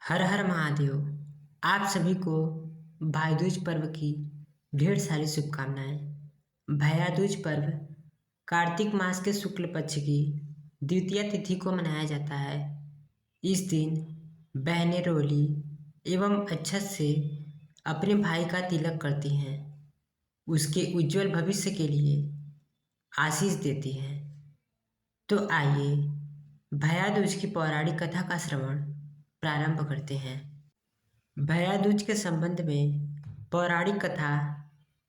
हर हर महादेव। आप सभी को भाई दूज पर्व की ढेर सारी शुभकामनाएं। भैया दूज पर्व कार्तिक मास के शुक्ल पक्ष की द्वितीय तिथि को मनाया जाता है। इस दिन बहनें रोली एवं अक्षत से अपने भाई का तिलक करती हैं, उसके उज्जवल भविष्य के लिए आशीष देती हैं। तो आइए भैया दूज की पौराणिक कथा का श्रवण प्रारंभ करते हैं। भैया दूज के संबंध में पौराणिक कथा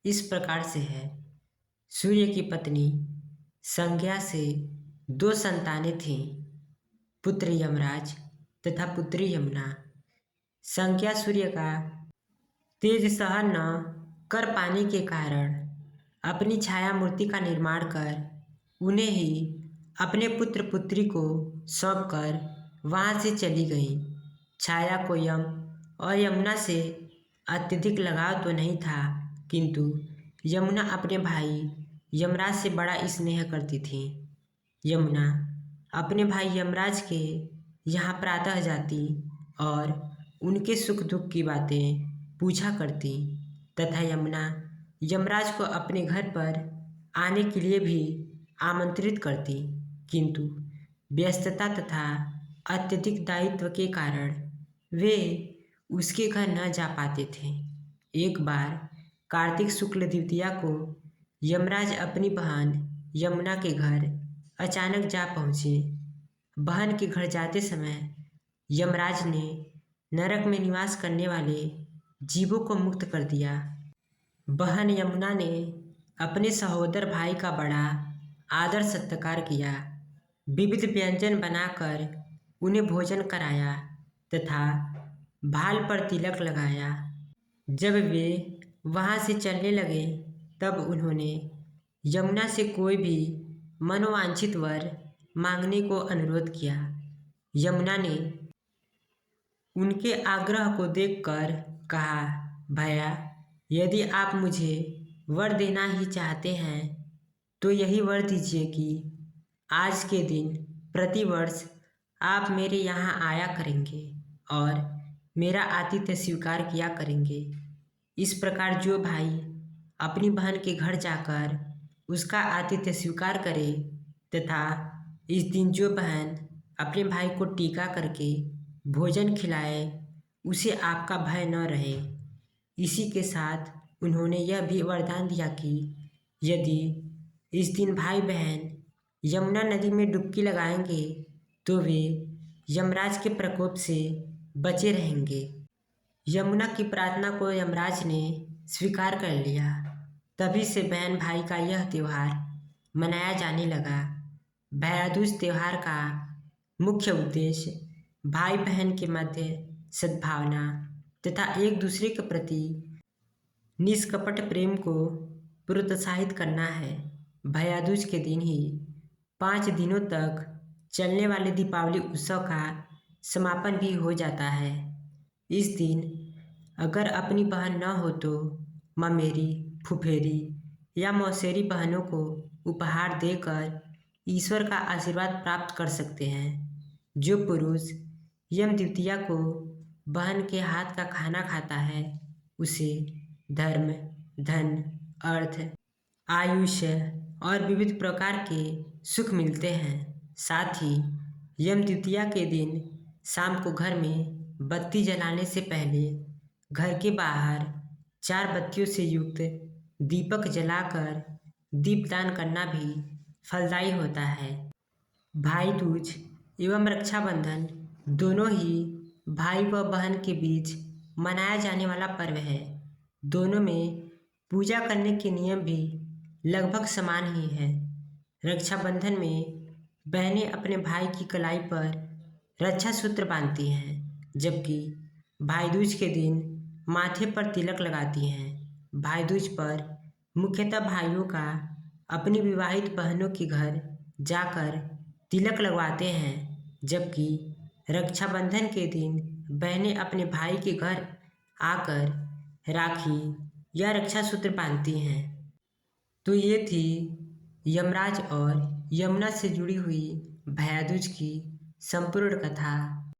इस प्रकार से है। सूर्य की पत्नी संज्ञा से दो संतानें थीं, पुत्र यमराज तथा पुत्री यमुना। संज्ञा सूर्य का तेज सहन न कर पाने के कारण अपनी छाया मूर्ति का निर्माण कर उन्हें ही अपने पुत्र पुत्री को सौंप कर वहाँ से चली गईं। छाया को यम और यमुना से अत्यधिक लगाव तो नहीं था, किंतु यमुना अपने भाई यमराज से बड़ा स्नेह करती थी। यमुना अपने भाई यमराज के यहाँ प्रातः जाती और उनके सुख दुख की बातें पूछा करती तथा यमुना यमराज को अपने घर पर आने के लिए भी आमंत्रित करती, किंतु व्यस्तता तथा अत्यधिक दायित्व के कारण वे उसके घर न जा पाते थे। एक बार कार्तिक शुक्ल द्वितीया को यमराज अपनी बहन यमुना के घर अचानक जा पहुँचे। बहन के घर जाते समय यमराज ने नरक में निवास करने वाले जीवों को मुक्त कर दिया। बहन यमुना ने अपने सहोदर भाई का बड़ा आदर सत्कार किया, विविध व्यंजन बनाकर उन्हें भोजन कराया तथा भाल पर तिलक लगाया। जब वे वहाँ से चलने लगे तब उन्होंने यमुना से कोई भी मनोवांछित वर मांगने को अनुरोध किया। यमुना ने उनके आग्रह को देखकर कहा, भैया, यदि आप मुझे वर देना ही चाहते हैं तो यही वर दीजिए कि आज के दिन प्रतिवर्ष आप मेरे यहाँ आया करेंगे और मेरा आतिथ्य स्वीकार किया करेंगे। इस प्रकार जो भाई अपनी बहन के घर जाकर उसका आतिथ्य स्वीकार करे तथा इस दिन जो बहन अपने भाई को टीका करके भोजन खिलाए, उसे आपका भय न रहे। इसी के साथ उन्होंने यह भी वरदान दिया कि यदि इस दिन भाई बहन यमुना नदी में डुबकी लगाएंगे तो वे यमराज के प्रकोप से बचे रहेंगे। यमुना की प्रार्थना को यमराज ने स्वीकार कर लिया। तभी से बहन भाई का यह त्यौहार मनाया जाने लगा। भैया दूज त्यौहार का मुख्य उद्देश्य भाई बहन के मध्य सद्भावना तथा एक दूसरे के प्रति निष्कपट प्रेम को प्रोत्साहित करना है। भैया दूज के दिन ही 5 दिनों तक चलने वाले दीपावली उत्सव का समापन भी हो जाता है। इस दिन अगर अपनी बहन न हो तो ममेरी, फुफेरी या मौसेरी बहनों को उपहार देकर ईश्वर का आशीर्वाद प्राप्त कर सकते हैं। जो पुरुष यम द्वितीया को बहन के हाथ का खाना खाता है उसे धर्म, धन, अर्थ, आयुष्य और विविध प्रकार के सुख मिलते हैं। साथ ही यम द्वितीया के दिन शाम को घर में बत्ती जलाने से पहले घर के बाहर 4 बत्तियों से युक्त दीपक जलाकर दीपदान करना भी फलदायी होता है। भाई दूज एवं रक्षाबंधन दोनों ही भाई व बहन के बीच मनाया जाने वाला पर्व है। दोनों में पूजा करने के नियम भी लगभग समान ही हैं। रक्षाबंधन में बहनें अपने भाई की कलाई पर रक्षा सूत्र बांधती हैं, जबकि भाई दूज के दिन माथे पर तिलक लगाती हैं। भाई दूज पर मुख्यतः भाइयों का अपनी विवाहित बहनों के घर जाकर तिलक लगवाते हैं, जबकि रक्षाबंधन के दिन बहनें अपने भाई के घर आकर राखी या रक्षा सूत्र बांधती हैं। तो ये थी यमराज और यमुना से जुड़ी हुई भैया दूज की संपूर्ण कथा।